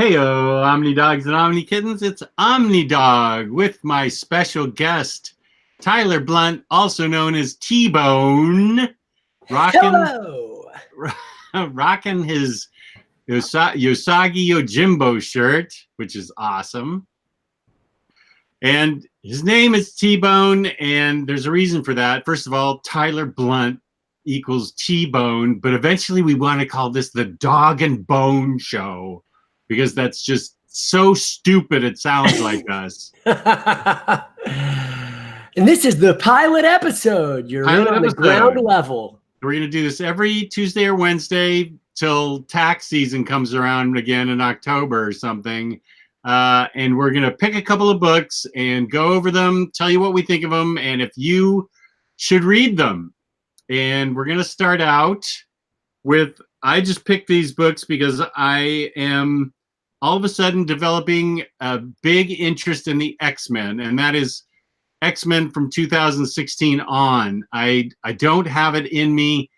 Heyo, OmniDogs and OmniKittens. It's OmniDog with my special guest, Tyler Blount, also known as T-Bone, Hello. rocking his Yosagi Yojimbo shirt, which is awesome. And his name is T-Bone, and there's a reason for that. First of all, Tyler Blount equals T-Bone, but eventually we want to call this the Dog and Bone Show, because that's just so stupid it sounds like us. And this is the pilot episode. You're in on the ground level. We're going to do this every Tuesday or Wednesday till tax season comes around again in October or something. And we're going to pick a couple of books and go over them, tell you what we think of them, and if you should read them. And we're going to start out with, I just picked these books because I am all of a sudden developing a big interest in the X-Men, and that is X-Men from 2016 on. I don't have it in me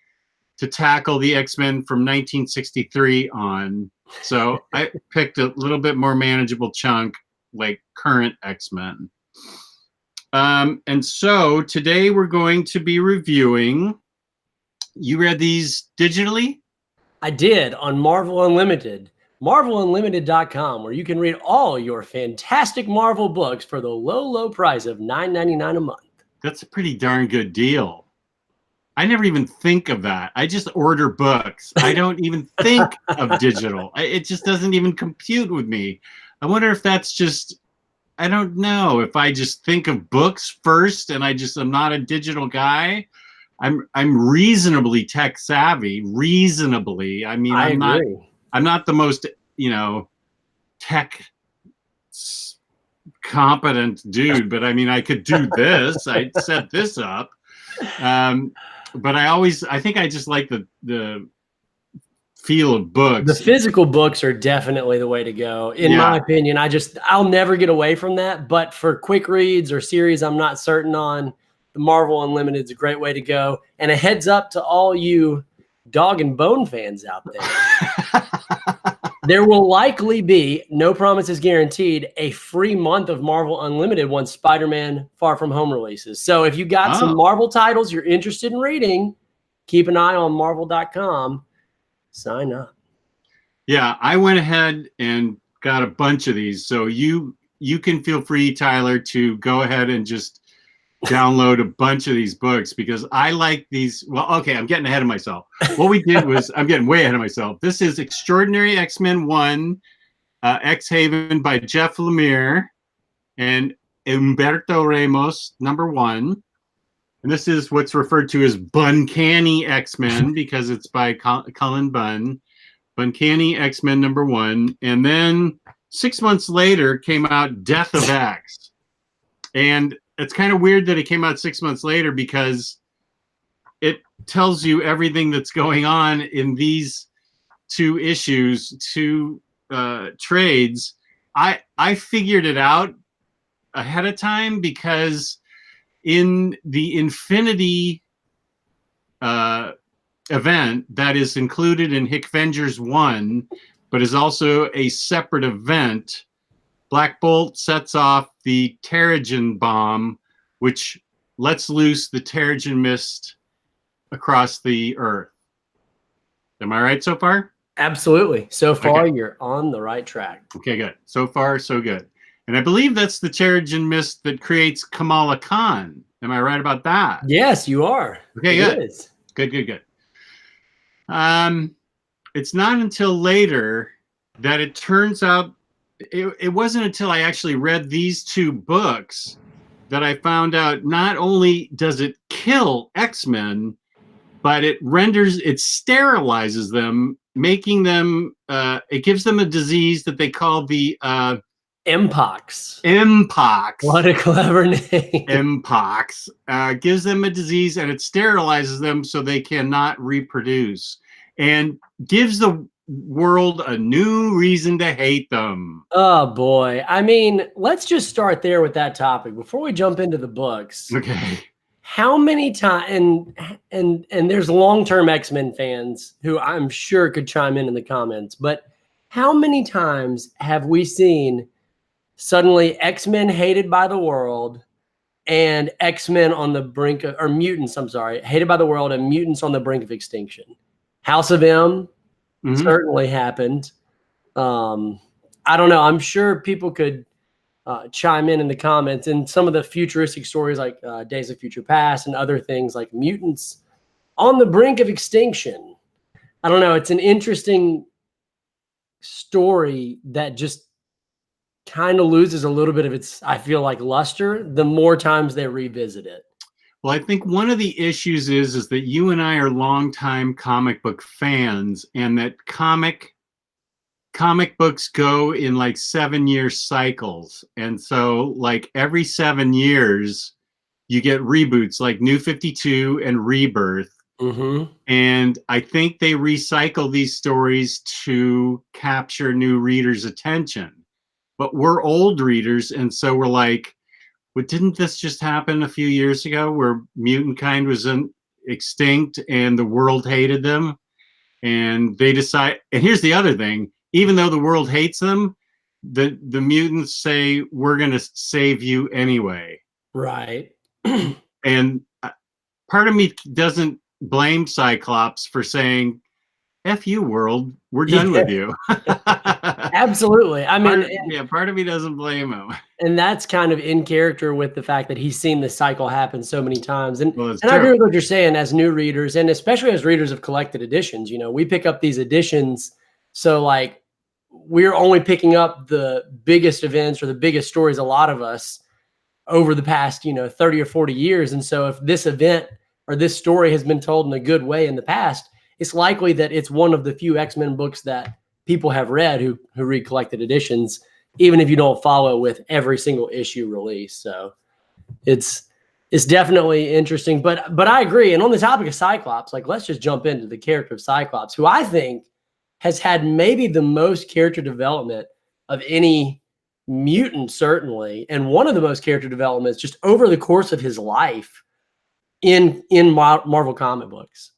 to tackle the X-Men from 1963 on, so I picked a little bit more manageable chunk, like current X-Men. And so today we're going to be reviewing, you read these digitally? I did, on Marvel Unlimited. MarvelUnlimited.com, where you can read all your fantastic Marvel books for the low, low price of $9.99 a month. That's a pretty darn good deal. I never even think of that. I just order books. I don't even think of digital. It just doesn't even compute with me. I wonder if that's just, I don't know, if I just think of books first and I'm not a digital guy. I'm reasonably tech savvy, reasonably. I mean, I'm not the most, tech competent dude, but I mean, I could do this. I set this up. But I think I just like the feel of books. The physical books are definitely the way to go. In my opinion, I'll never get away from that. But for quick reads or series I'm not certain on, the Marvel Unlimited is a great way to go. And a heads up to all you Dog and Bone fans out there. There will likely be, no promises guaranteed, a free month of Marvel Unlimited once Spider-Man Far From Home releases. So if you got some Marvel titles you're interested in reading, keep an eye on Marvel.com. Sign up. Yeah, I went ahead and got a bunch of these. So you can feel free, Tyler, to go ahead and just download a bunch of these books, because I like these. Well, okay, I'm getting ahead of myself. What we did was, I'm getting way ahead of myself. This is Extraordinary X-Men 1, X-Haven by Jeff Lemire and Humberto Ramos, #1. And this is what's referred to as Uncanny X-Men because it's by Cullen Bunn. Uncanny X-Men #1. And then 6 months later came out Death of X. And it's kind of weird that it came out 6 months later, because it tells you everything that's going on in these two issues, two trades. I figured it out ahead of time, because in the Infinity event that is included in Hickvengers 1, but is also a separate event, Black Bolt sets off the Terrigen bomb, which lets loose the Terrigen mist across the Earth. Am I right so far? Absolutely. So far, you're on the right track. Okay, good. So far, so good. And I believe that's the Terrigen mist that creates Kamala Khan. Am I right about that? Yes, you are. Okay, good. Good. It's not until later that it turns out, it wasn't until I actually read these two books that I found out not only does it kill X-Men, but it sterilizes them, making them, it gives them a disease that they call the Mpox. Mpox. What a clever name. Mpox gives them a disease, and it sterilizes them so they cannot reproduce, and gives the world a new reason to hate them. Oh boy. I mean, let's just start there with that topic before we jump into the books. Okay. How many times, and there's long-term X-Men fans who I'm sure could chime in the comments, but how many times have we seen suddenly X-Men hated by the world and X-Men on the brink of, or mutants, I'm sorry, hated by the world and mutants on the brink of extinction? House of M certainly happened. I don't know. I'm sure people could chime in the comments, and some of the futuristic stories like Days of Future Past and other things like mutants on the brink of extinction. I don't know. It's an interesting story that just kind of loses a little bit of its, I feel like, luster the more times they revisit it. Well, I think one of the issues is that you and I are longtime comic book fans, and that comic books go in like 7-year cycles. And so like every 7 years you get reboots like New 52 and Rebirth. And I think they recycle these stories to capture new readers' attention. But we're old readers, and so we're like, well, didn't this just happen a few years ago where mutant kind was extinct and the world hated them? And they decide, and here's the other thing, even though the world hates them, the mutants say, we're going to save you anyway. Right. And part of me doesn't blame Cyclops for saying, F you, world, we're done with you. Absolutely. I mean, part of me doesn't blame him. And that's kind of in character with the fact that he's seen this cycle happen so many times. And I agree with what you're saying as new readers, and especially as readers of collected editions. You know, we pick up these editions, so like we're only picking up the biggest events or the biggest stories, a lot of us, over the past, 30 or 40 years. And so if this event or this story has been told in a good way in the past, it's likely that it's one of the few X-Men books that people have read who read collected editions, even if you don't follow with every single issue release. So it's definitely interesting, but I agree. And on the topic of Cyclops, like, let's just jump into the character of Cyclops, who I think has had maybe the most character development of any mutant, certainly, and one of the most character developments just over the course of his life in Marvel comic books.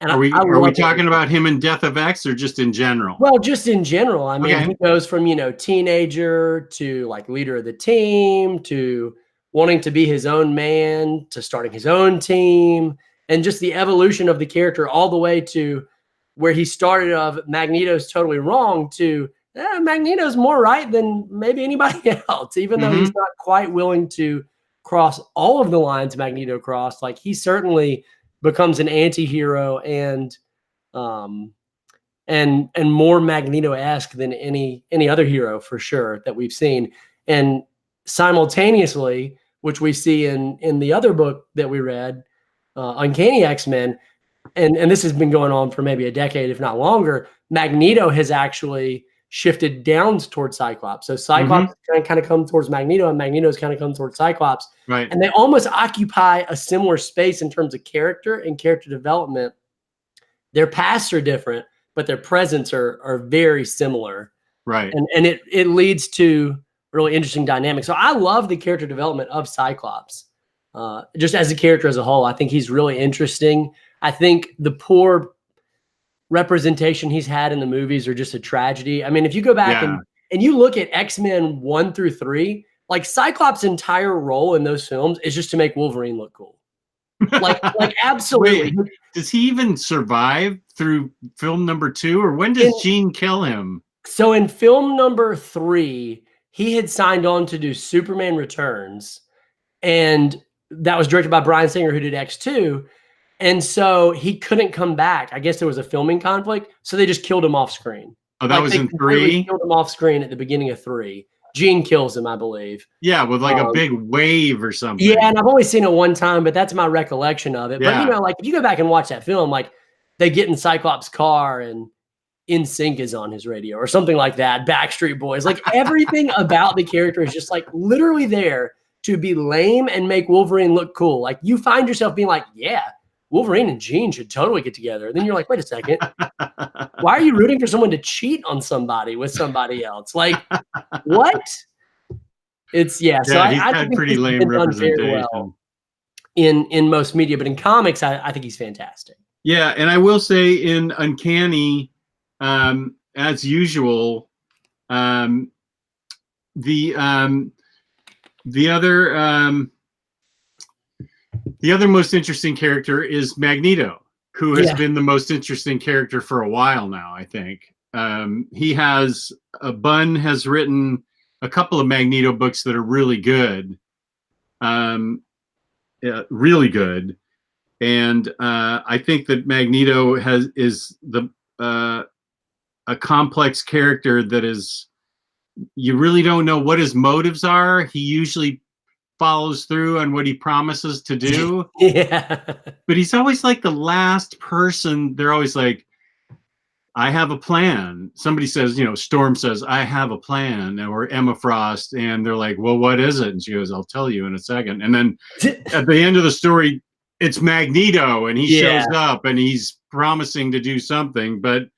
And are we talking about him in Death of X or just in general? Well, just in general. I mean, he goes from, teenager to like leader of the team to wanting to be his own man to starting his own team, and just the evolution of the character all the way to where he started of Magneto's totally wrong to Magneto's more right than maybe anybody else, even though he's not quite willing to cross all of the lines Magneto crossed. Like, he certainly becomes an anti-hero and more Magneto-esque than any other hero, for sure, that we've seen. And simultaneously, which we see in the other book that we read, Uncanny X-Men, and this has been going on for maybe a decade, if not longer, Magneto has actually shifted down towards Cyclops. So Cyclops kind of come towards Magneto, and Magneto's kind of come towards Cyclops. Right. And they almost occupy a similar space in terms of character and character development. Their pasts are different, but their presents are very similar. Right. And it leads to really interesting dynamics. So I love the character development of Cyclops. Just as a character as a whole, I think he's really interesting. I think the poor representation he's had in the movies are just a tragedy. I mean, if you go back and you look at X-Men 1 through 3, like Cyclops' entire role in those films is just to make Wolverine look cool. Like absolutely. Wait, does he even survive through film number 2, or when does Jean kill him? So in film number 3, he had signed on to do Superman Returns, and that was directed by Bryan Singer, who did X2. And so he couldn't come back. I guess there was a filming conflict, so they just killed him off screen. Oh, that was in 3? Killed him off screen at the beginning of 3. Jean kills him, I believe. Yeah, with like a big wave or something. Yeah, and I've only seen it one time, but that's my recollection of it. Yeah. But, like, if you go back and watch that film, like, they get in Cyclops' car and NSYNC is on his radio or something like that, Backstreet Boys. Like, everything about the character is just, like, literally there to be lame and make Wolverine look cool. Like, you find yourself being like, yeah, Wolverine and Jean should totally get together. And then you're like, wait a second. Why are you rooting for someone to cheat on somebody with somebody else? Like, what? It's, so I think pretty lame representation. Well in most media, but in comics, I think he's fantastic. Yeah, and I will say in Uncanny, as usual, the other most interesting character is Magneto, who has been the most interesting character for a while now, I think. He has Bunn has written a couple of Magneto books that are really good. Really good. And I think that Magneto is a complex character that is, you really don't know what his motives are. He usually follows through on what he promises to do. But he's always like the last person. They're always like, I have a plan. Somebody says, Storm says, I have a plan, or Emma Frost. And they're like, well, what is it? And she goes, I'll tell you in a second. And then at the end of the story, it's Magneto, and he shows up and he's promising to do something. But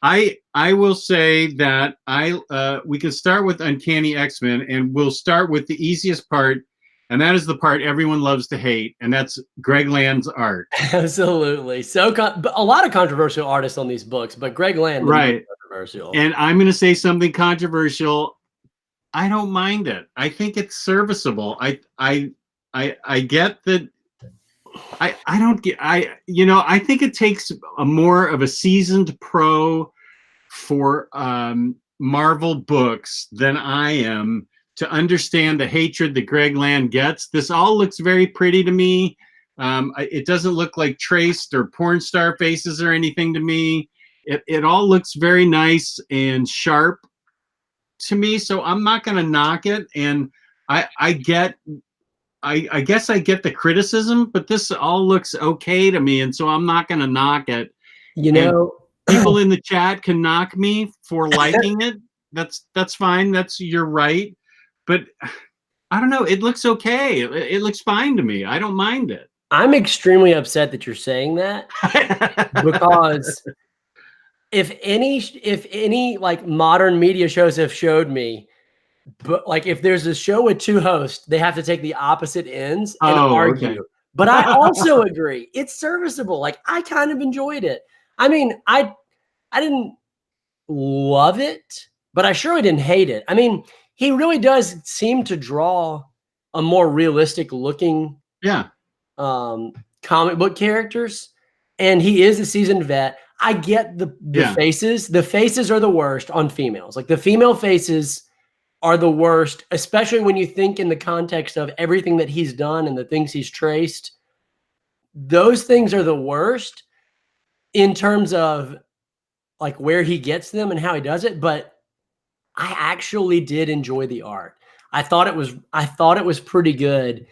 I will say that we can start with Uncanny X-Men, and we'll start with the easiest part, and that is the part everyone loves to hate, and that's Greg Land's art. Absolutely. So a lot of controversial artists on these books, but Greg Land, right? Controversial. And I'm going to say something controversial. I don't mind it. I think it's serviceable. I get that. I think it takes a more of a seasoned pro for Marvel books than I am to understand the hatred that Greg Land gets. This all looks very pretty to me. It doesn't look like traced or porn star faces or anything to me. It all looks very nice and sharp to me. So I'm not going to knock it. And I guess I get the criticism, but this all looks okay to me. And so I'm not going to knock it. People in the chat can knock me for liking it. That's fine. You're right. But I don't know. It looks okay. It looks fine to me. I don't mind it. I'm extremely upset that you're saying that because if any like modern media shows have showed me, but like if there's a show with two hosts, they have to take the opposite ends and argue. Okay. But I also agree. It's serviceable. Like I kind of enjoyed it. I mean, I didn't love it, but I surely didn't hate it. I mean, he really does seem to draw a more realistic looking comic book characters. And he is a seasoned vet. I get the faces. The faces are the worst on females. Like the female faces are the worst, especially when you think in the context of everything that he's done and the things he's traced. Those things are the worst in terms of like where he gets them and how he does it. But I actually did enjoy the art. I thought it was pretty good.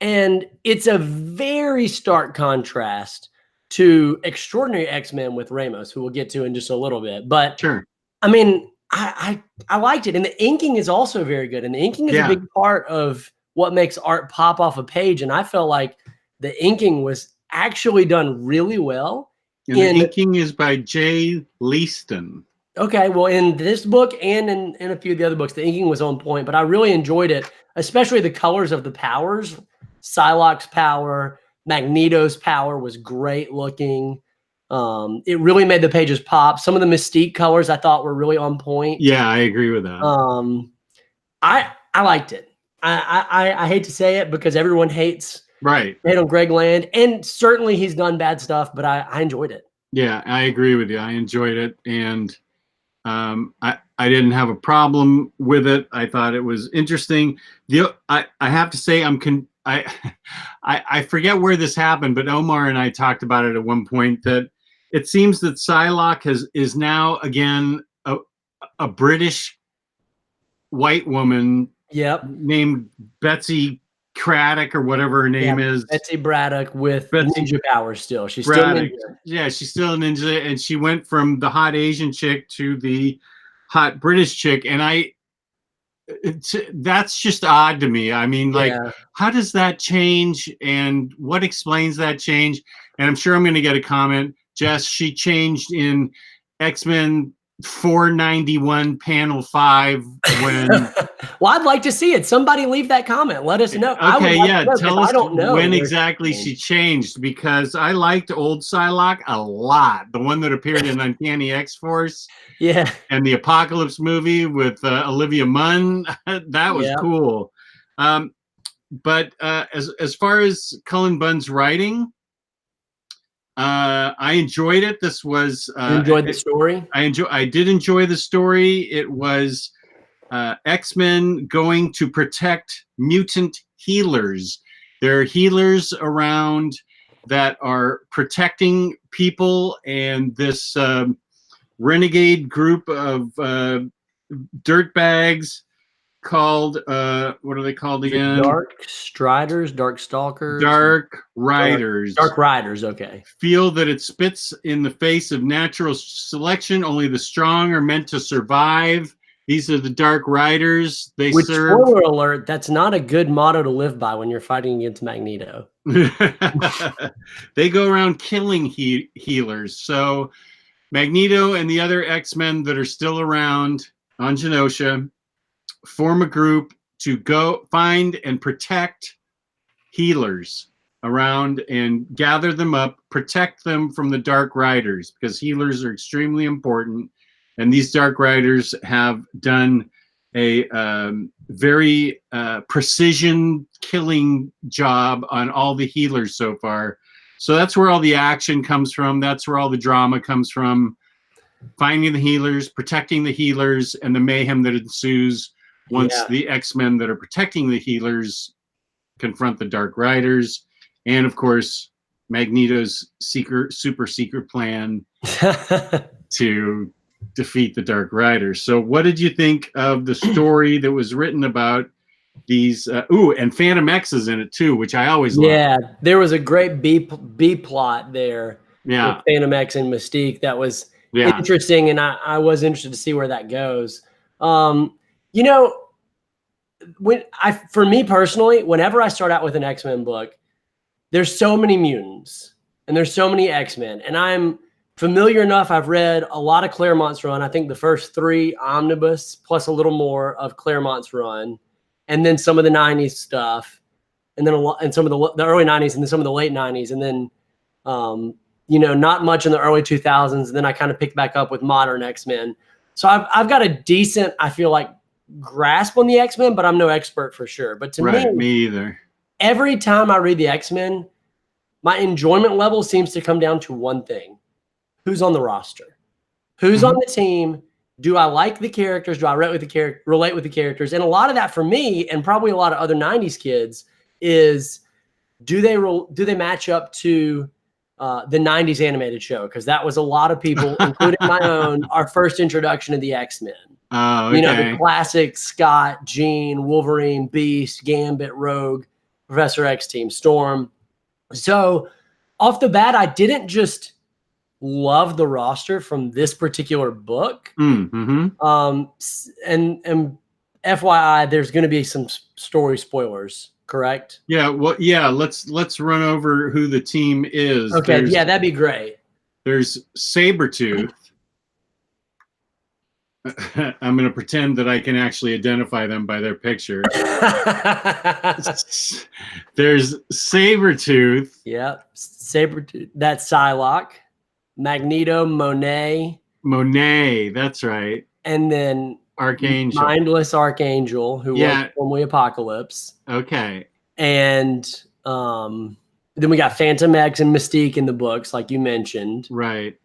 And it's a very stark contrast to Extraordinary X-Men with Ramos, who we'll get to in just a little bit. But sure. I mean, I liked it. And the inking is also very good. And the inking is a big part of what makes art pop off a page. And I felt like the inking was actually done really well. And the inking is by Jay Leaston. Okay, well, in this book and in a few of the other books, the inking was on point, but I really enjoyed it, especially the colors of the powers. Psylocke's power, Magneto's power was great looking. It really made the pages pop. Some of the Mystique colors I thought were really on point. Yeah, I agree with that. I liked it. I hate to say it because everyone hates on Greg Land, and certainly he's done bad stuff, but I enjoyed it. Yeah, I agree with you. I enjoyed it, and I didn't have a problem with it. I thought it was interesting. I have to say I forget where this happened, but Omar and I talked about it at one point that it seems that Psylocke is now again a British white woman named Betsy Craddock or whatever her name is. Betsy Braddock with ninja powers still. She's still ninja. Yeah, she's still a ninja, and she went from the hot Asian chick to the hot British chick, and that's just odd to me. I mean, like, how does that change, and what explains that change? And I'm sure I'm going to get a comment. Jess, she changed in X-Men 491 panel 5 when Well, I'd like to see it. Somebody leave that comment. Let us know. okay, yeah, tell us I don't know when exactly she changed, because I liked old Psylocke a lot. The one that appeared in Uncanny X-Force. Yeah. And the Apocalypse movie with Olivia Munn. That was cool. But as far as Cullen Bunn's writing, I enjoyed it. This was you enjoyed the story. I did enjoy the story. It was X-Men going to protect mutant healers. There are healers around that are protecting people, and this renegade group of dirtbags called what are they called again? Dark Striders, Dark Stalkers, Dark Riders. Dark Riders. Okay. Feel that it spits in the face of natural selection. Only the strong are meant to survive. These are the Dark Riders. They serve. Spoiler alert: that's not a good motto to live by when you're fighting against Magneto. They go around killing healers. So Magneto and the other X-Men that are still around on Genosha form a group to go find and protect healers around and gather them up, protect them from the Dark Riders, because healers are extremely important. And these Dark Riders have done a very precision killing job on all the healers so far. So that's where all the action comes from. That's where all the drama comes from. Finding the healers, protecting the healers, and the mayhem that ensues once the X-Men that are protecting the healers confront the Dark Riders. And of course, Magneto's super secret plan to defeat the Dark Riders. So what did you think of the story that was written about these and Phantom X is in it too, which I always love. Yeah, there was a great B plot there. Yeah, with Phantom X and Mystique that was interesting, and I was interested to see where that goes. You know, for me personally, whenever I start out with an X-Men book, there's so many mutants and there's so many X-Men, and I'm familiar enough. I've read a lot of Claremont's run. I think the first 3 omnibus plus a little more of Claremont's run, and then some of the 90s stuff, and then some of the early 90s, and then some of the late 90s, and then you know, not much in the early 2000s. And then I kind of picked back up with modern X-Men. So I've got a decent, I feel like, grasp on the X-Men, but I'm no expert for sure. But to me either. Every time I read the X-Men, my enjoyment level seems to come down to one thing: who's on the roster, who's on the team. Do I like the characters? Do I relate with the characters? And a lot of that for me, and probably a lot of other 90s kids, is do they match up to the 90s animated show? Because that was a lot of people, including my own, our first introduction to the X-Men. Oh, okay. You know, the classic Scott, Jean, Wolverine, Beast, Gambit, Rogue, Professor X team, Storm. So off the bat, I didn't just love the roster from this particular book. Mm-hmm. And FYI, there's going to be some story spoilers. Correct? Yeah, well, yeah, let's run over who the team is. Okay, that'd be great. There's Sabretooth. I'm going to pretend that I can actually identify them by their picture. There's Sabretooth. Yep, Sabretooth. That's Psylocke. Magneto, Monet, that's right. And then Archangel. Mindless Archangel, who was formerly Apocalypse. Okay. And then we got Phantom X and Mystique in the books, like you mentioned. Right.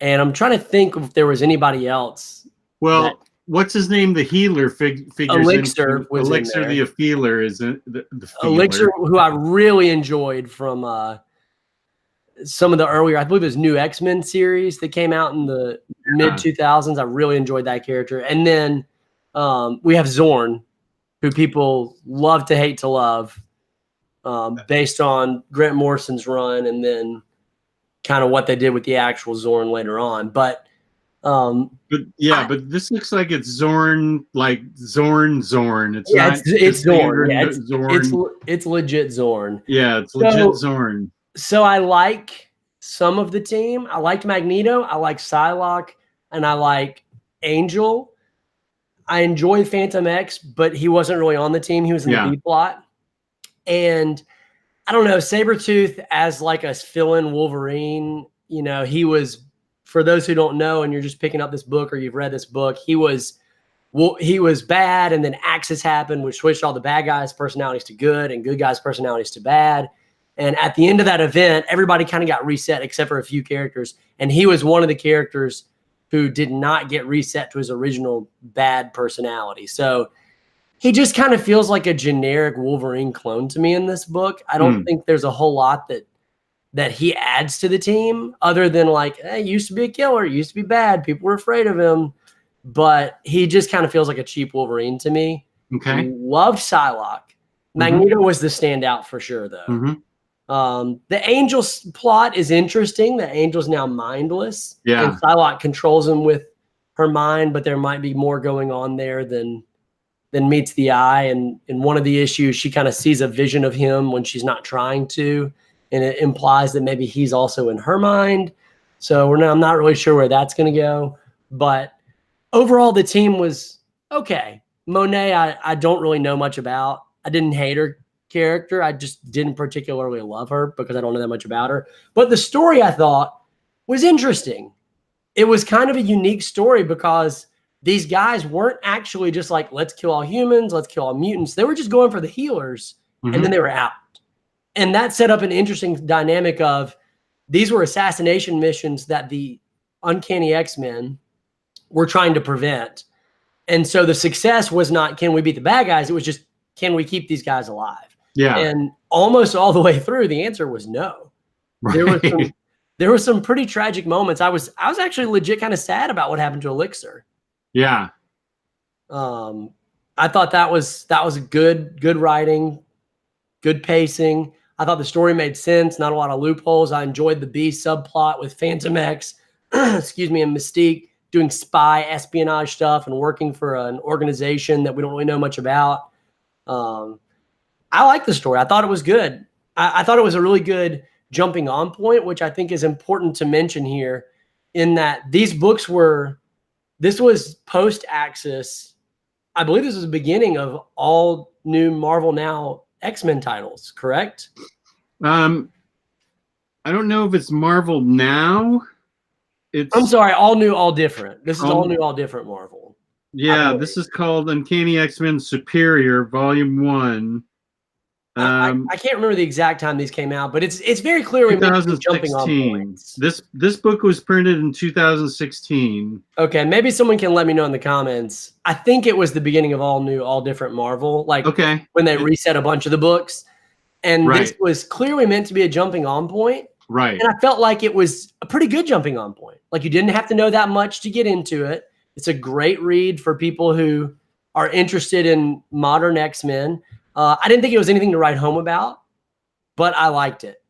And I'm trying to think if there was anybody else. Well, what's his name? The healer figures Elixir was Elixir, the feeler is the feeler. Elixir, who I really enjoyed from some of the earlier, I believe it was New X-Men series that came out in the mid 2000s. I really enjoyed that character. And then we have Zorn, who people love to hate to love, based on Grant Morrison's run and then kind of what they did with the actual Zorn later on. But this looks like it's Zorn, like Zorn. It's it's Zorn. Yeah, Zorn. It's legit Zorn. Yeah, it's legit Zorn. So I like some of the team. I liked Magneto. I like Psylocke. and I like Angel. I enjoy Phantom X, but he wasn't really on the team. He was in the B plot. And I don't know, Sabretooth as like a fill-in Wolverine, you know, he was, for those who don't know and you're just picking up this book or you've read this book, he was bad, and then Axis happened, which switched all the bad guys' personalities to good and good guys' personalities to bad. And at the end of that event, everybody kind of got reset except for a few characters. And he was one of the characters who did not get reset to his original bad personality. So he just kind of feels like a generic Wolverine clone to me in this book. I don't think there's a whole lot that he adds to the team other than like, hey, he used to be a killer, he used to be bad, people were afraid of him. But he just kind of feels like a cheap Wolverine to me. Okay. Loved Psylocke. Magneto was the standout for sure, though. The Angel's plot is interesting. The Angel's now mindless. Yeah. And Psylocke controls him with her mind, but there might be more going on there than meets the eye. And in one of the issues, she kind of sees a vision of him when she's not trying to. And it implies that maybe he's also in her mind. So I'm not really sure where that's going to go. But overall, the team was okay. Monet, I don't really know much about. I didn't hate her character. I just didn't particularly love her because I don't know that much about her. But the story, I thought, was interesting. It was kind of a unique story because these guys weren't actually just like, let's kill all humans, let's kill all mutants. They were just going for the healers, and then they were out. And that set up an interesting dynamic of these were assassination missions that the Uncanny X-Men were trying to prevent. And so the success was not, can we beat the bad guys? It was just, can we keep these guys alive? Yeah. And almost all the way through, the answer was no. Right. There were some pretty tragic moments. I was actually legit kind of sad about what happened to Elixir. Yeah. I thought that was good writing, good pacing. I thought the story made sense, not a lot of loopholes. I enjoyed the B subplot with Phantom X, excuse me, and Mystique doing spy espionage stuff and working for an organization that we don't really know much about. I like the story. I thought it was good. I thought it was a really good jumping on point, which I think is important to mention here, in that these books this was post-Axis. I believe this was the beginning of all new Marvel Now X-Men titles, correct? I don't know if it's Marvel Now. I'm sorry, all new, all different. This is all new, all different Marvel. Yeah, this is called Uncanny X-Men Superior, Volume 1. I can't remember the exact time these came out, but it's very clearly jumping on points. This book was printed in 2016. Okay, maybe someone can let me know in the comments. I think it was the beginning of all new, all different Marvel. Like when they reset a bunch of the books, and this was clearly meant to be a jumping on point. Right. And I felt like it was a pretty good jumping on point. Like you didn't have to know that much to get into it. It's a great read for people who are interested in modern X-Men. I didn't think it was anything to write home about, but I liked it.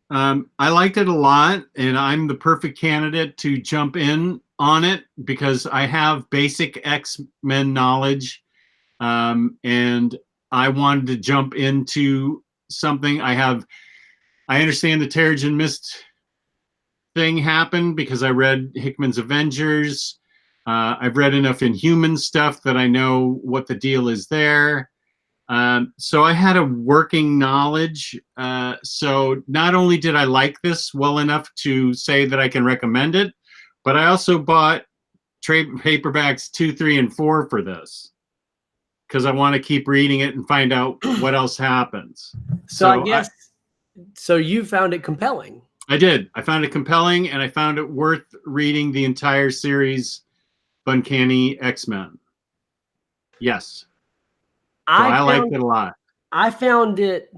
I liked it a lot, and I'm the perfect candidate to jump in on it because I have basic X-Men knowledge, and I wanted to jump into something. I understand the Terrigen Mist thing happened because I read Hickman's Avengers. I've read enough Inhuman stuff that I know what the deal is there. So I had a working knowledge. So not only did I like this well enough to say that I can recommend it, but I also bought trade paperbacks 2, 3, and 4 for this because I want to keep reading it and find out what else happens. So I guess, so you found it compelling. I did. I found it compelling, and I found it worth reading the entire series, Uncanny X-Men. Yes. I liked it a lot. I found it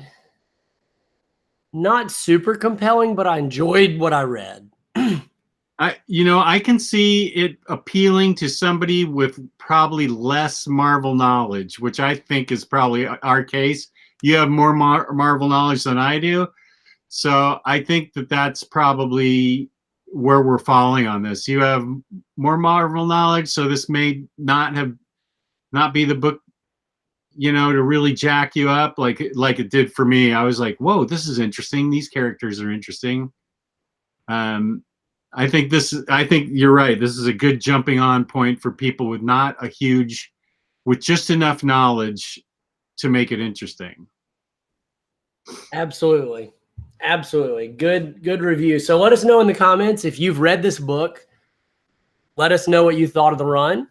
not super compelling, but I enjoyed what I read. I can see it appealing to somebody with probably less Marvel knowledge, which I think is probably our case. You have more Marvel knowledge than I do. So I think that that's probably where we're falling on this. You have more Marvel knowledge, so this may not be the book, to really jack you up like it did for me. I was like, whoa, this is interesting. These characters are interesting. I think you're right. This is a good jumping on point for people with with just enough knowledge to make it interesting. Absolutely. Absolutely. Good review. So let us know in the comments if you've read this book. Let us know what you thought of the run.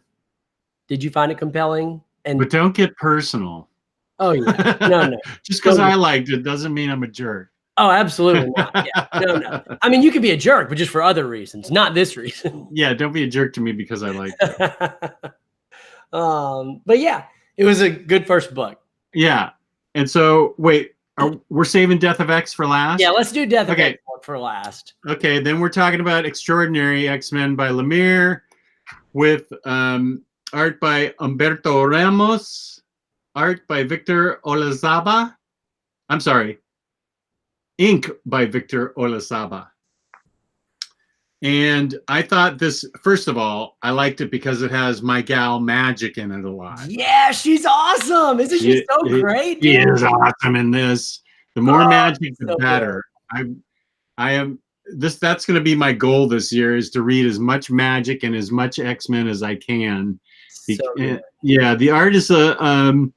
Did you find it compelling? But don't get personal. Oh yeah. No. Just because I liked it doesn't mean I'm a jerk. Oh, absolutely not. Yeah. No. I mean, you could be a jerk, but just for other reasons, not this reason. Yeah, don't be a jerk to me because I like it. But yeah, it was a good first book. Yeah. And so, wait, we're saving Death of X for last? Yeah, let's do Death of X for last. Okay, then we're talking about Extraordinary X-Men by Lemire with art by Humberto Ramos, art by Victor Olazaba. I'm sorry, ink by Victor Olazaba. And I thought this, first of all, I liked it because it has my gal Magic in it a lot. Yeah, she's awesome. Isn't she so great? She is awesome in this. The more Magic, the better. That's going to be my goal this year, is to read as much Magic and as much X-Men as I can. Yeah, the art is a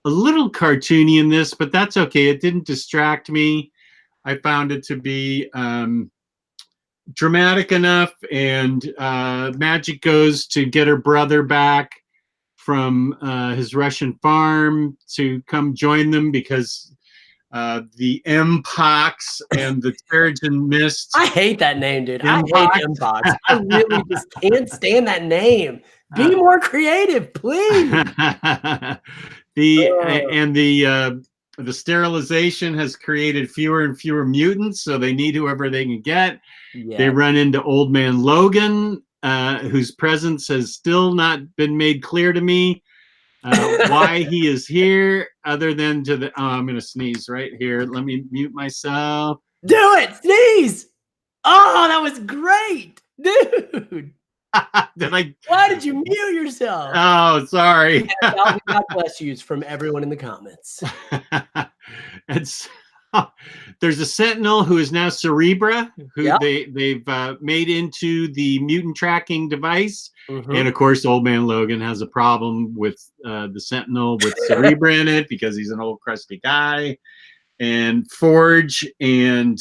little cartoony in this, but that's okay. It didn't distract me. I found it to be dramatic enough, and Magic goes to get her brother back from his Russian farm to come join them because the M-Pox and the Terrigen Mist. I hate that name, dude. I hate M-Pox. I really just can't stand that name. Be more creative, please. The sterilization has created fewer and fewer mutants, so they need whoever they can get. Yeah. They run into Old Man Logan, whose presence has still not been made clear to me. Why he is here, other than I'm going to sneeze right here. Let me mute myself. Do it! Sneeze! Oh, that was great! Dude! Why did you mute yourself? Oh, sorry. God bless yous from everyone in the comments. There's a Sentinel who is now Cerebra, who they've made into the mutant tracking device. And of course, Old Man Logan has a problem with the Sentinel with Cerebra in it because he's an old crusty guy. And Forge and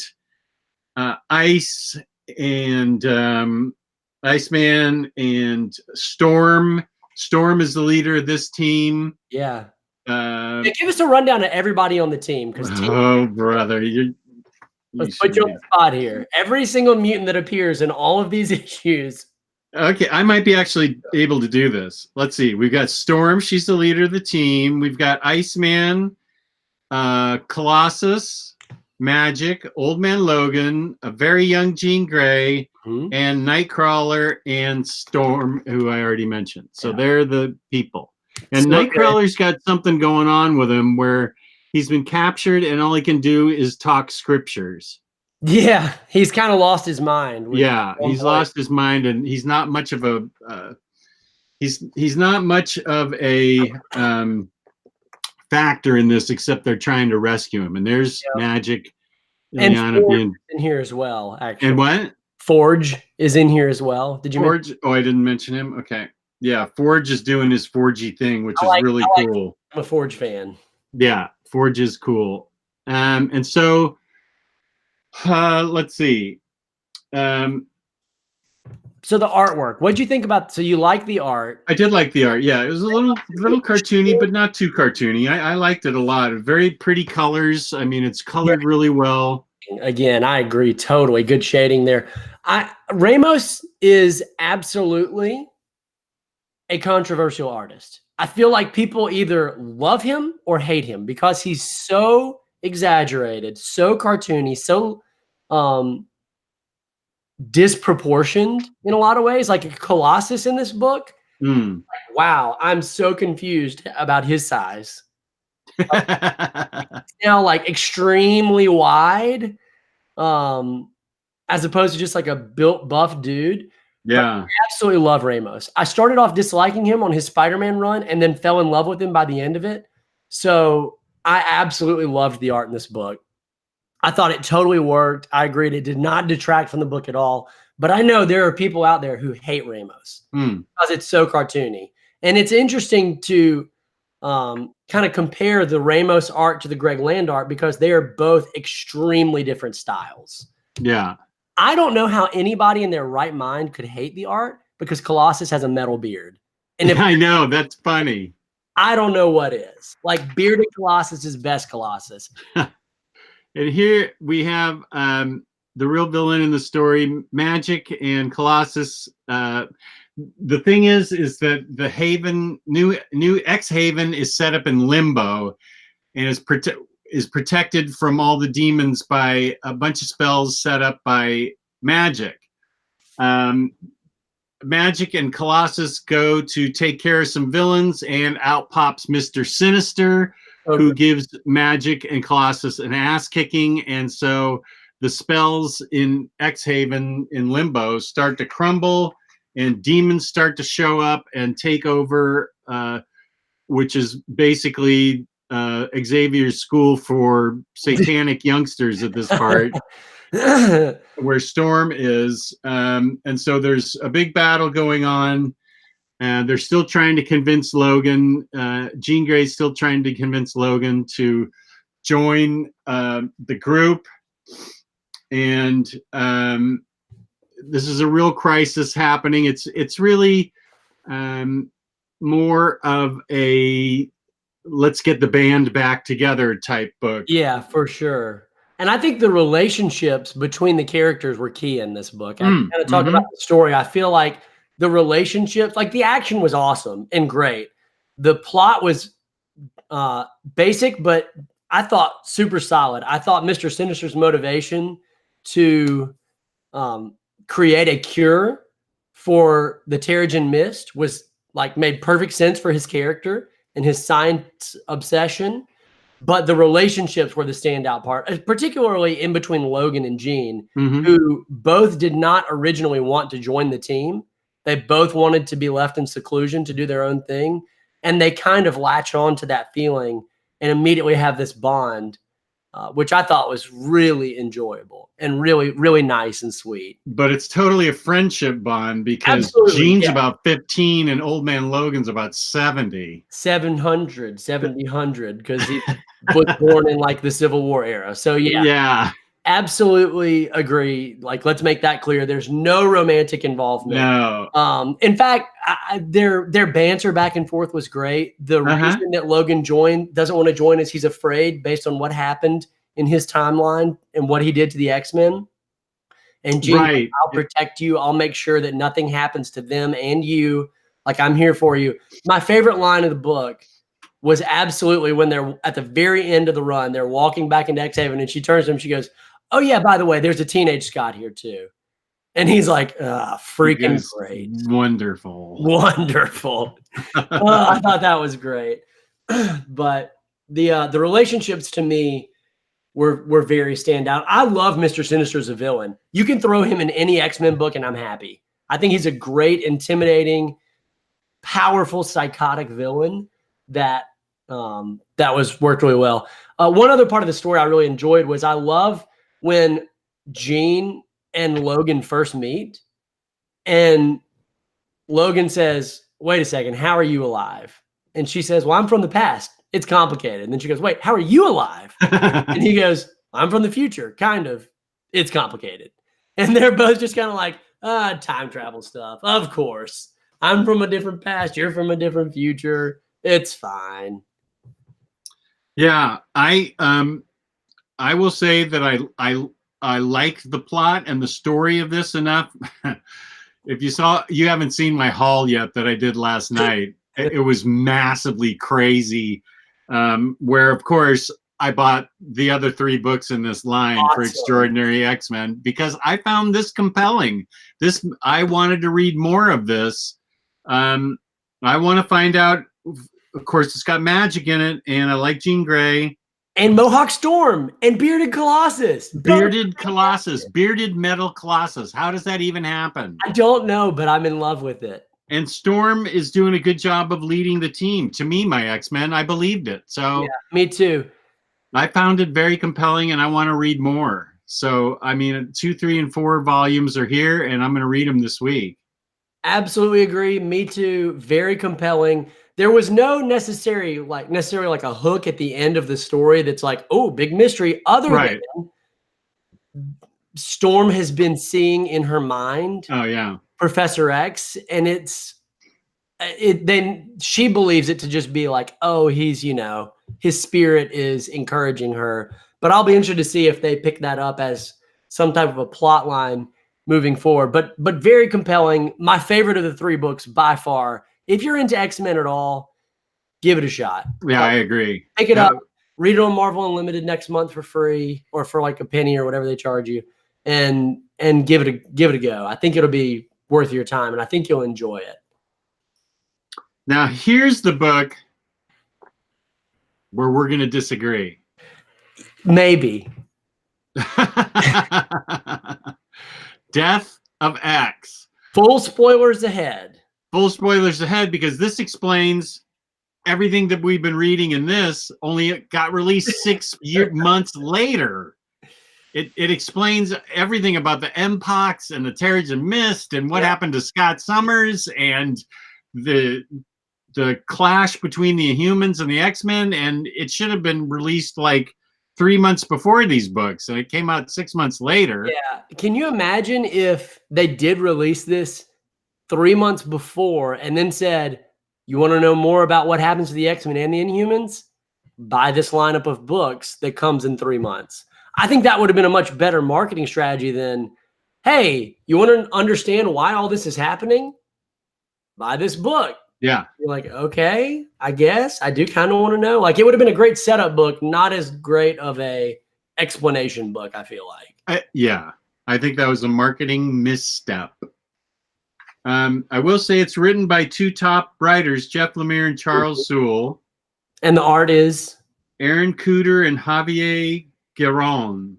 Ice and Iceman and Storm. Storm is the leader of this team. Yeah. Give us a rundown of everybody on the team. Brother, let's put you on the spot here. Every single mutant that appears in all of these issues. Okay, I might be actually able to do this. Let's see. We've got Storm. She's the leader of the team. We've got Iceman, Colossus, Magic, Old Man Logan, a very young Jean Grey, and Nightcrawler and Storm, who I already mentioned. So they're the people. And Nightcrawler's got something going on with him where he's been captured and all he can do is talk scriptures. Yeah, he's kind of lost his mind. Yeah, he's lost his mind, and he's not much of a he's not much of a factor in this, except they're trying to rescue him. And there's Magic and Forge in here as well. Actually, and what? Forge is in here as well. Did you Forge? Oh, I didn't mention him. Okay. Yeah, Forge is doing his Forgey thing, which is really cool. I'm a Forge fan. Yeah, Forge is cool. And so, let's see. So the artwork, what'd you think about? So you like the art? I did like the art. Yeah, it was a little cartoony, but not too cartoony. I liked it a lot. Very pretty colors. I mean, it's colored really well. Again, I agree totally. Good shading there. Ramos is absolutely a controversial artist. I feel like people either love him or hate him because he's so exaggerated, so cartoony, so disproportioned in a lot of ways, like a Colossus in this book. Like, wow, I'm so confused about his size. Now, like extremely wide, as opposed to just like a built buff dude. Yeah, I absolutely love Ramos. I started off disliking him on his Spider-Man run and then fell in love with him by the end of it. So I absolutely loved the art in this book. I thought it totally worked. I agreed. It did not detract from the book at all. But I know there are people out there who hate Ramos because it's so cartoony. And it's interesting to kind of compare the Ramos art to the Greg Land art because they are both extremely different styles. Yeah. I don't know how anybody in their right mind could hate the art because Colossus has a metal beard. And if I know, that's funny. I don't know what is. Like bearded Colossus is best Colossus. And here we have the real villain in the story, Magic and Colossus. The thing is that the Haven, new X Haven is set up in limbo and is protected from all the demons by a bunch of spells set up by Magic. Magic and Colossus go to take care of some villains, and out pops Mr. Sinister, who gives Magic and Colossus an ass kicking. And so the spells in X Haven in limbo start to crumble, and demons start to show up and take over, which is basically Xavier's school for satanic youngsters at this part. Where Storm is, and so there's a big battle going on, and they're still trying to convince Logan. Jean Grey's still trying to convince Logan to join the group, and this is a real crisis happening. It's really more of a let's get the band back together type book. Yeah, for sure. And I think the relationships between the characters were key in this book. I kind of talk about the story. I feel like the relationships, like the action was awesome and great. The plot was basic, but I thought super solid. I thought Mr. Sinister's motivation to create a cure for the Terrigen Mist was like made perfect sense for his character and his science obsession. But the relationships were the standout part, particularly in between Logan and Jean, who both did not originally want to join the team. They both wanted to be left in seclusion to do their own thing. And they kind of latch on to that feeling and immediately have this bond, which I thought was really enjoyable and really, really nice and sweet. But it's totally a friendship bond because Jean's about 15 and Old Man Logan's about 70. 700, because he was born in like the Civil War era. So yeah, absolutely agree. Like, let's make that clear. There's no romantic involvement. No. In fact, their banter back and forth was great. The reason that Logan doesn't want to join is he's afraid based on what happened in his timeline and what he did to the X-Men. And Jean, I'll protect you. I'll make sure that nothing happens to them and you. Like, I'm here for you. My favorite line of the book was absolutely when they're at the very end of the run, they're walking back into X-Haven, and she turns to him, she goes, "Oh yeah, by the way, there's a teenage Scott here too." And he's like, freaking great. Wonderful. I thought that was great. But the relationships to me were very standout. I love Mr. Sinister as a villain. You can throw him in any X-Men book and I'm happy. I think he's a great, intimidating, powerful, psychotic villain that worked really well. One other part of the story I really enjoyed was I love when Jean and Logan first meet and Logan says, "Wait a second, how are you alive?" And she says, "Well, I'm from the past. It's complicated." And then she goes, "Wait, how are you alive?" And he goes, "I'm from the future. Kind of. It's complicated." And they're both just kind of like, time travel stuff. Of course. I'm from a different past. You're from a different future. It's fine. Yeah, I will say that I like the plot and the story of this enough. If you haven't seen my haul yet that I did last night. It was massively crazy. Where of course I bought the other 3 books in this line for Extraordinary X-Men because I found this compelling. I wanted to read more of this. I want to find out. Of course, it's got magic in it, and I like Jean Grey. And Mohawk Storm and Bearded Colossus. Bearded metal Colossus. How does that even happen? I don't know, but I'm in love with it. And Storm is doing a good job of leading the team. To me, my X-Men, I believed it. So yeah, me too. I found it very compelling, and I want to read more. So, I mean, 2, 3, and 4 volumes are here, and I'm going to read them this week. Absolutely agree. Me too. Very compelling. There was no necessarily like a hook at the end of the story that's like, oh, big mystery, other Right. than Storm has been seeing in her mind Oh, yeah. Professor X, and then she believes it to just be like, oh, he's, his spirit is encouraging her. But I'll be interested to see if they pick that up as some type of a plot line moving forward. But very compelling. My favorite of the 3 books by far. If you're into X-Men at all, give it a shot. Yeah, I agree. Pick it up, read it on Marvel Unlimited next month for free or for like a penny or whatever they charge you, and give it a go. I think it'll be worth your time, and I think you'll enjoy it. Now, here's the book where we're going to disagree. Maybe. Death of X. Full spoilers ahead. Full spoilers ahead, because this explains everything that we've been reading in this, only it got released 6 months later. It explains everything about the Mpox and the Terrigen Mist and what happened to Scott Summers and the clash between the Inhumans and the X-Men, and it should have been released like 3 months before these books, and it came out 6 months later. Yeah. Can you imagine if they did release this 3 months before and then said, you want to know more about what happens to the X-Men and the Inhumans? Buy this lineup of books that comes in 3 months. I think that would have been a much better marketing strategy than, hey, you want to understand why all this is happening? Buy this book. Yeah. You're like, okay, I guess I do kind of want to know. Like, it would have been a great setup book, not as great of a explanation book, I feel like. Yeah. I think that was a marketing misstep. I will say it's written by 2 top writers, Jeff Lemire and Charles Soule. And the art is? Aaron Cooder and Javier Gueron.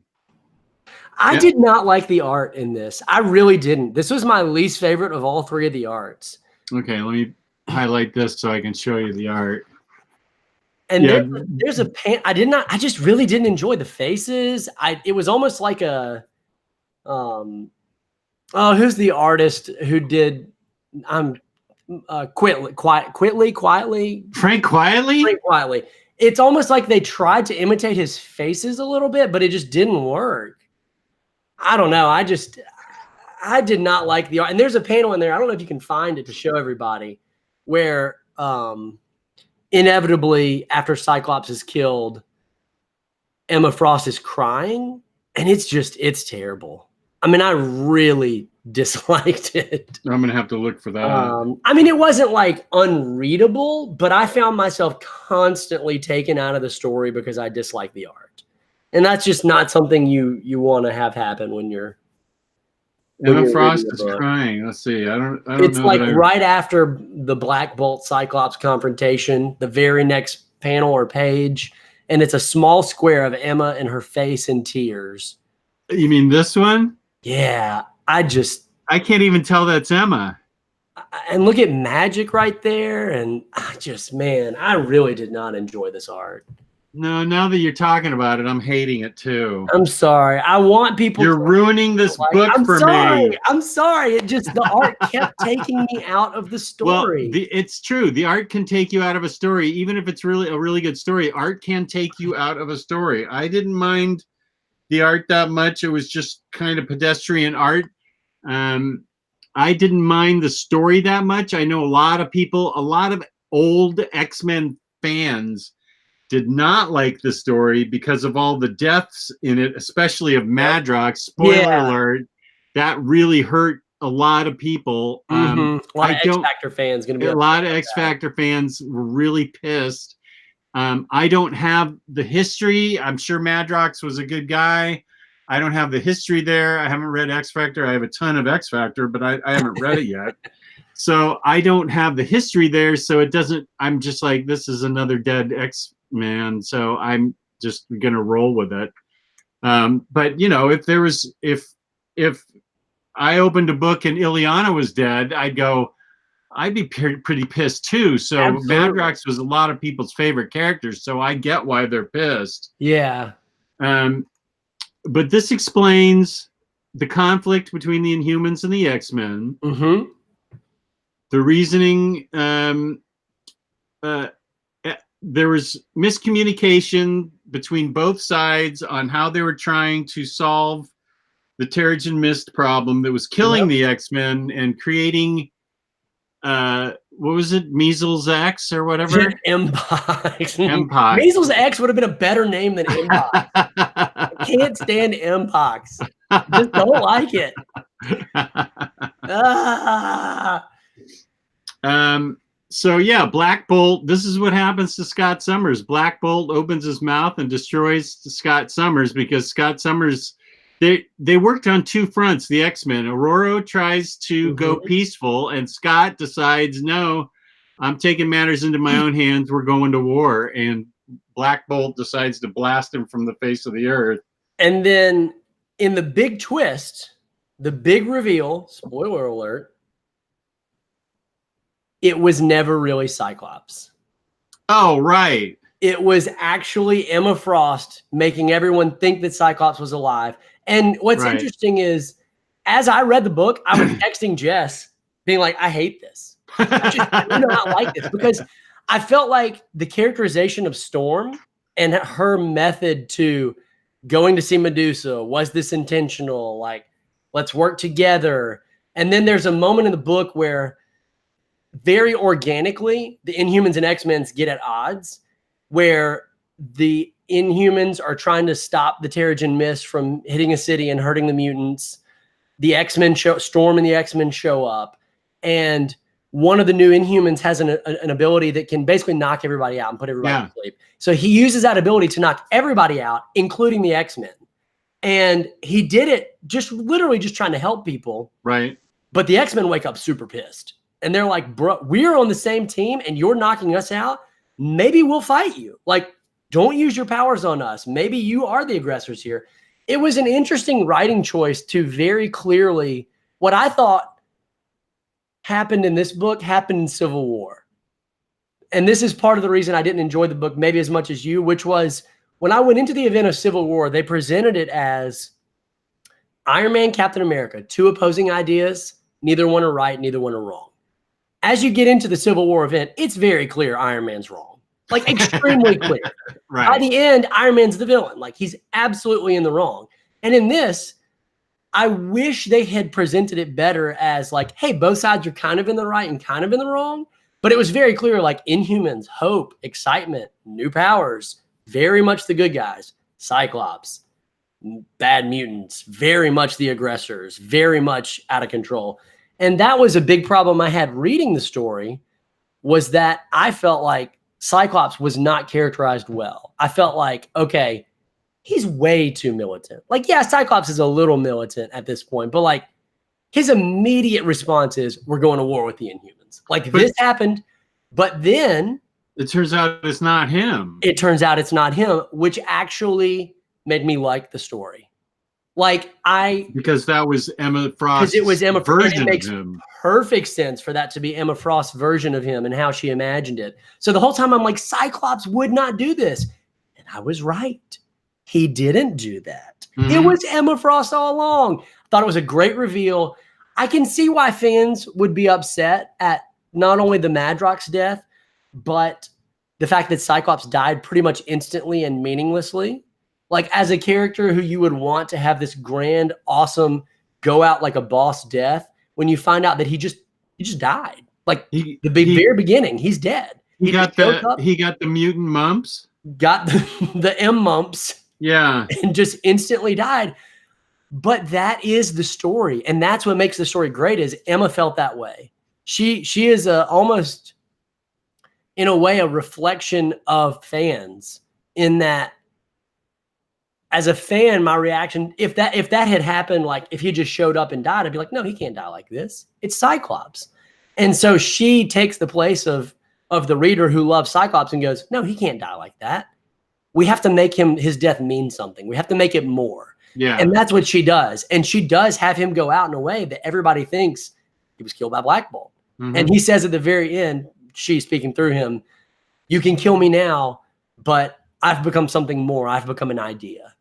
I did not like the art in this. I really didn't. This was my least favorite of all 3 of the arts. Okay, let me highlight this so I can show you the art. And there's a pan. I just really didn't enjoy the faces. It was almost like a, who's the artist who did, quietly. Frank Quietly? Frank Quietly. It's almost like they tried to imitate his faces a little bit, but it just didn't work. I don't know. I did not like the art. And there's a panel in there, I don't know if you can find it to show everybody, where inevitably after Cyclops is killed, Emma Frost is crying, and it's terrible. I mean, I really disliked it. I'm going to have to look for that. I mean, it wasn't like unreadable, but I found myself constantly taken out of the story because I dislike the art. And that's just not something you want to have happen when you're Emma Frost is crying. Let's see. I don't it's know. Like right after the Black Bolt Cyclops confrontation, the very next panel or page, and it's a small square of Emma and her face in tears. You mean this one? Yeah. I can't even tell that's Emma. And look at Magic right there. And I really did not enjoy this art. No, now that you're talking about it, I'm hating it too. I'm sorry. I want people You're ruining this book for me. I'm sorry. The art kept taking me out of the story. Well, it's true. The art can take you out of a story, even if it's really a really good story. Art can take you out of a story. I didn't mind the art that much. It was just kind of pedestrian art. I didn't mind the story that much. I know a lot of old X-Men fans did not like the story because of all the deaths in it, especially of Madrox. Spoiler alert, that really hurt a lot of people. A lot of X Factor fans going to be a lot of X Factor fans were really pissed. I don't have the history. I'm sure Madrox was a good guy. I don't have the history there. I haven't read X Factor. I have a ton of X Factor, but I haven't read it yet. So I don't have the history there. So it doesn't, I'm just like, this is another dead X-Man. So I'm just going to roll with it. But you know, if I opened a book and Ileana was dead, I'd be pretty pissed too. So absolutely. Madrox was a lot of people's favorite characters. So I get why they're pissed. Yeah. but this explains the conflict between the Inhumans and the X-Men. Mm-hmm. The reasoning, there was miscommunication between both sides on how they were trying to solve the Terrigen Mist problem that was killing the X-Men and creating, what was it, Measles X or whatever? Mpox. Mpox. Measles X would have been a better name than Mpox. I can't stand Mpox. I just don't like it. So yeah, Black Bolt, this is what happens to Scott Summers. Black Bolt opens his mouth and destroys Scott Summers because Scott Summers, they worked on two fronts, the X-Men. Aurora tries to go peaceful, and Scott decides, no, I'm taking matters into my own hands. We're going to war. And Black Bolt decides to blast him from the face of the earth. And then in the big twist, the big reveal, spoiler alert, it was never really Cyclops. Oh, right. It was actually Emma Frost making everyone think that Cyclops was alive. And what's interesting is, as I read the book, I was texting Jess, being like, I hate this. I do not like this, because I felt like the characterization of Storm and her method to going to see Medusa, was this intentional? Like, let's work together. And then there's a moment in the book where very organically, the Inhumans and X-Men get at odds, where the Inhumans are trying to stop the Terrigen Mist from hitting a city and hurting the mutants. The X-Men Storm and the X-Men show up, and one of the new Inhumans has an ability that can basically knock everybody out and put everybody to sleep. So he uses that ability to knock everybody out, including the X-Men. And he did it literally just trying to help people. Right. But the X-Men wake up super pissed. And they're like, bro, we're on the same team and you're knocking us out. Maybe we'll fight you. Like, don't use your powers on us. Maybe you are the aggressors here. It was an interesting writing choice to very clearly, what I thought happened in this book happened in Civil War. And this is part of the reason I didn't enjoy the book maybe as much as you, which was when I went into the event of Civil War, they presented it as Iron Man, Captain America, two opposing ideas. Neither one are right, neither one are wrong. As you get into the Civil War event, it's very clear Iron Man's wrong. Like, extremely clear. Right. By the end, Iron Man's the villain. Like, he's absolutely in the wrong. And in this, I wish they had presented it better as like, hey, both sides are kind of in the right and kind of in the wrong. But it was very clear, like, Inhumans, hope, excitement, new powers, very much the good guys. Cyclops, bad mutants, very much the aggressors, very much out of control. And that was a big problem I had reading the story, was that I felt like Cyclops was not characterized well. I felt like, okay, he's way too militant. Like, yeah, Cyclops is a little militant at this point, but like his immediate response is, we're going to war with the Inhumans. Like, this happened, but then it turns out it's not him. It turns out it's not him, which actually made me like the story. Like, because that was Emma Frost's because it was Emma version it makes of him. Perfect sense for that to be Emma Frost's version of him and how she imagined it. So the whole time I'm like, Cyclops would not do this. And I was right. He didn't do that. Mm-hmm. It was Emma Frost all along. I thought it was a great reveal. I can see why fans would be upset at not only the Madrox's death, but the fact that Cyclops died pretty much instantly and meaninglessly. Like, as a character who you would want to have this grand, awesome, go out like a boss death, when you find out that he just died. Like, the very beginning, he's dead. He got the mutant mumps. Got the M mumps. Yeah. And just instantly died. But that is the story. And that's what makes the story great, is Emma felt that way. She is almost, in a way, a reflection of fans, in that, as a fan, my reaction, if that had happened, like if he just showed up and died, I'd be like, no, he can't die like this. It's Cyclops. And so she takes the place of the reader who loves Cyclops and goes, no, he can't die like that. We have to make his death mean something. We have to make it more. Yeah. And that's what she does. And she does have him go out in a way that everybody thinks he was killed by Black Bolt. Mm-hmm. And he says at the very end, she speaking through him, you can kill me now, but I've become something more. I've become an idea.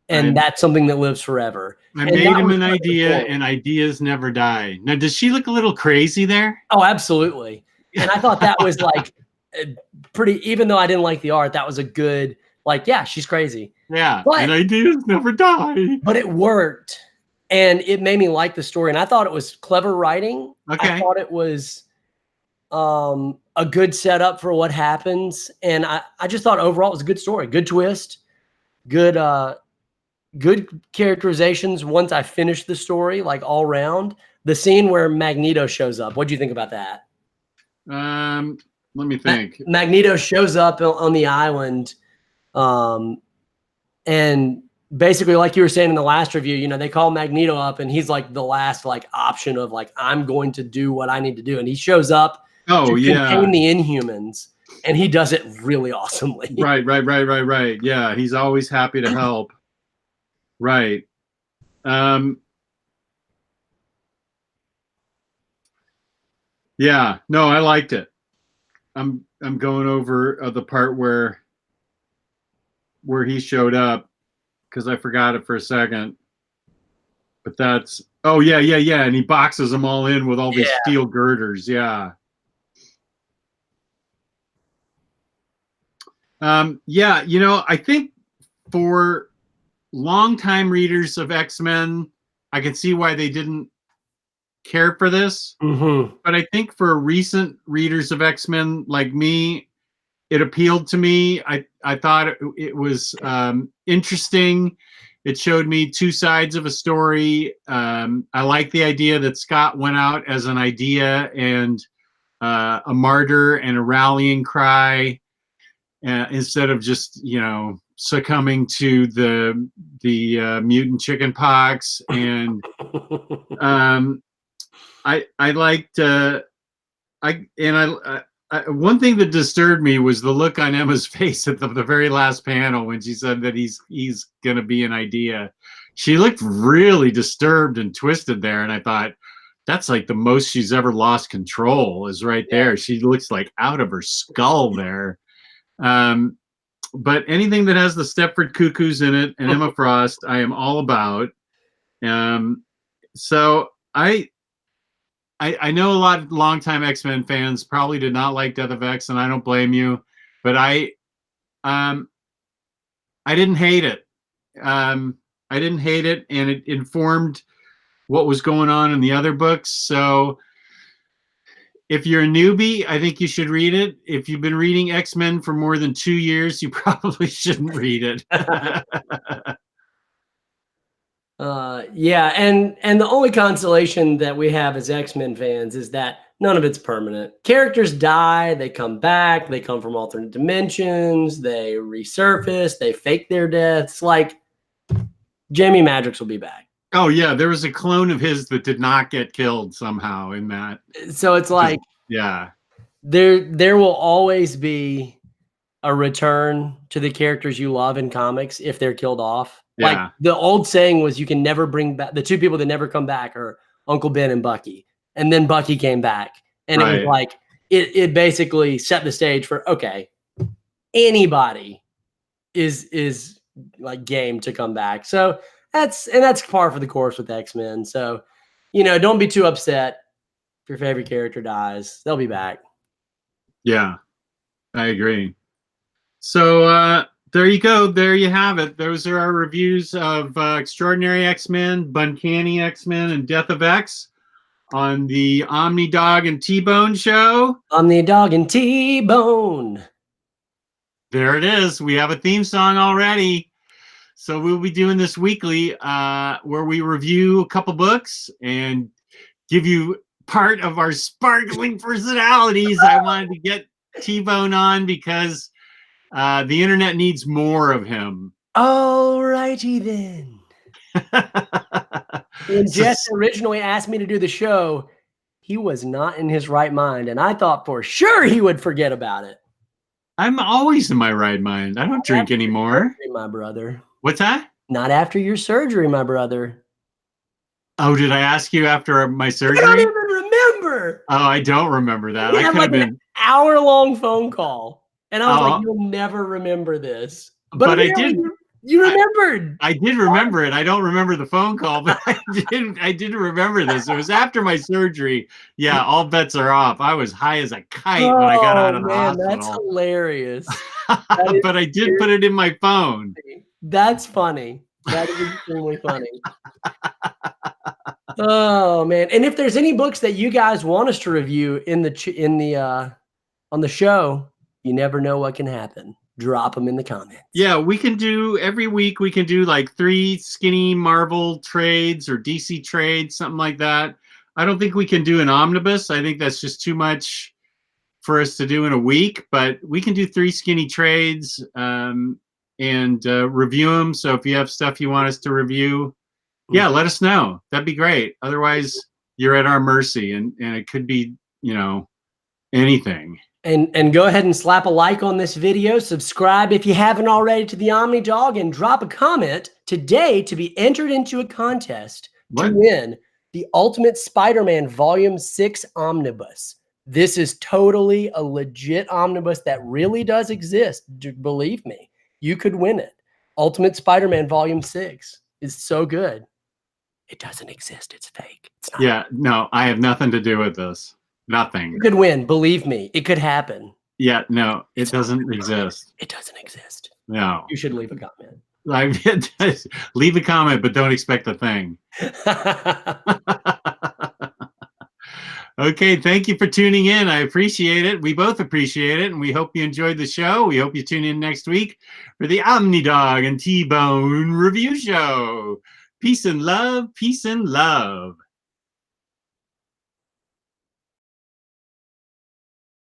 And that's something that lives forever. I made him an idea, and ideas never die. Now, does she look a little crazy there? Oh, absolutely. And I thought that was like pretty, even though I didn't like the art, that was a good, like, yeah, she's crazy. Yeah, and ideas never die. But it worked, and it made me like the story. And I thought it was clever writing. Okay. I thought it was a good setup for what happens. And I just thought overall it was a good story, good twist, good characterizations once I finished the story, like all around. The scene where Magneto shows up, what do you think about that? Let me think. Magneto shows up on the island, and basically, like you were saying in the last review, you know, they call Magneto up, and he's like the last like option of like, I'm going to do what I need to do, and he shows up to contain the Inhumans, and he does it really awesomely. Right. Yeah, he's always happy to help. Right. Yeah, no, I liked it. I'm going over the part where he showed up because I forgot it for a second. But that's yeah, and he boxes them all in with all these steel girders. Yeah. Yeah, you know, I think for longtime readers of X-Men, I can see why they didn't care for this. But I think for recent readers of X-Men like me, it appealed to me. I thought it was interesting. It showed me two sides of a story. I like the idea that Scott went out as an idea and a martyr and a rallying cry, instead of just, you know, succumbing to the mutant chicken pox. And I liked one thing that disturbed me was the look on Emma's face at the very last panel when she said that he's gonna be an idea. She looked really disturbed and twisted there, and I thought, that's like the most she's ever lost control is right there. She looks like out of her skull there. But anything that has the Stepford Cuckoos in it and Emma Frost, I am all about. So I know a lot of longtime X-Men fans probably did not like Death of X, and I don't blame you. But I didn't hate it. I didn't hate it, and it informed what was going on in the other books. So if you're a newbie, I think you should read it. If you've been reading X-Men for more than 2 years, you probably shouldn't read it. Yeah, and the only consolation that we have as X-Men fans is that none of it's permanent. Characters die, they come back, they come from alternate dimensions, they resurface, they fake their deaths. Like, Jamie Madrox will be back. Oh yeah, there was a clone of his that did not get killed somehow in that. So it's like, yeah, there will always be a return to the characters you love in comics if they're killed off. Yeah. Like the old saying was, you can never bring back the two people that never come back are Uncle Ben and Bucky. And then Bucky came back, and it was like, it basically set the stage for, okay, anybody is like game to come back. So that's par for the course with X-Men. So, you know, don't be too upset if your favorite character dies. They'll be back. Yeah, I agree. So there you go. There you have it. Those are our reviews of Extraordinary X-Men, Uncanny X-Men, and Death of X on the OmniDog and T-Bone show. OmniDog and T-Bone. There it is. We have a theme song already. So we'll be doing this weekly where we review a couple books and give you part of our sparkling personalities. I wanted to get T-Bone on because the internet needs more of him. All righty then. When Jess originally asked me to do the show, he was not in his right mind, and I thought for sure he would forget about it. I'm always in my right mind. I don't drink anymore. Surgery, my brother. What's that? Not after your surgery, my brother. Oh, did I ask you after my surgery? I don't even remember. Oh, I don't remember that. We I had could like have been an hour-long phone call, and I was like, "You'll never remember this." But I did. You remembered. I did remember it. I don't remember the phone call, but I did remember this. It was after my surgery. Yeah, all bets are off. I was high as a kite when I got out of the hospital. That's hilarious. But I did put it in my phone. That's funny. That is extremely funny. Oh man! And if there's any books that you guys want us to review on the show, you never know what can happen. Drop them in the comments. Yeah, we can do every week. We can do like 3 skinny Marvel trades or DC trades, something like that. I don't think we can do an omnibus. I think that's just too much for us to do in a week. But we can do 3 skinny trades and review them. So if you have stuff you want us to review, yeah, let us know. That'd be great. Otherwise, you're at our mercy, and it could be, anything. And go ahead and slap a like on this video. Subscribe if you haven't already to the OmniDog, and drop a comment today to be entered into a contest to win the Ultimate Spider-Man Volume 6 Omnibus. This is totally a legit omnibus that really does exist. Believe me, you could win it. Ultimate Spider-Man Volume 6 is so good. It doesn't exist. It's fake. It's not. Yeah, no, I have nothing to do with this. Nothing. You could win. Believe me, it could happen. Yeah, no, it doesn't exist. It doesn't exist. No. You should leave a comment. Leave a comment, but don't expect a thing. Okay, thank you for tuning in. I appreciate it. We both appreciate it, and we hope you enjoyed the show. We hope you tune in next week for the OmniDog and T-Bone review show. Peace and love. Peace and love.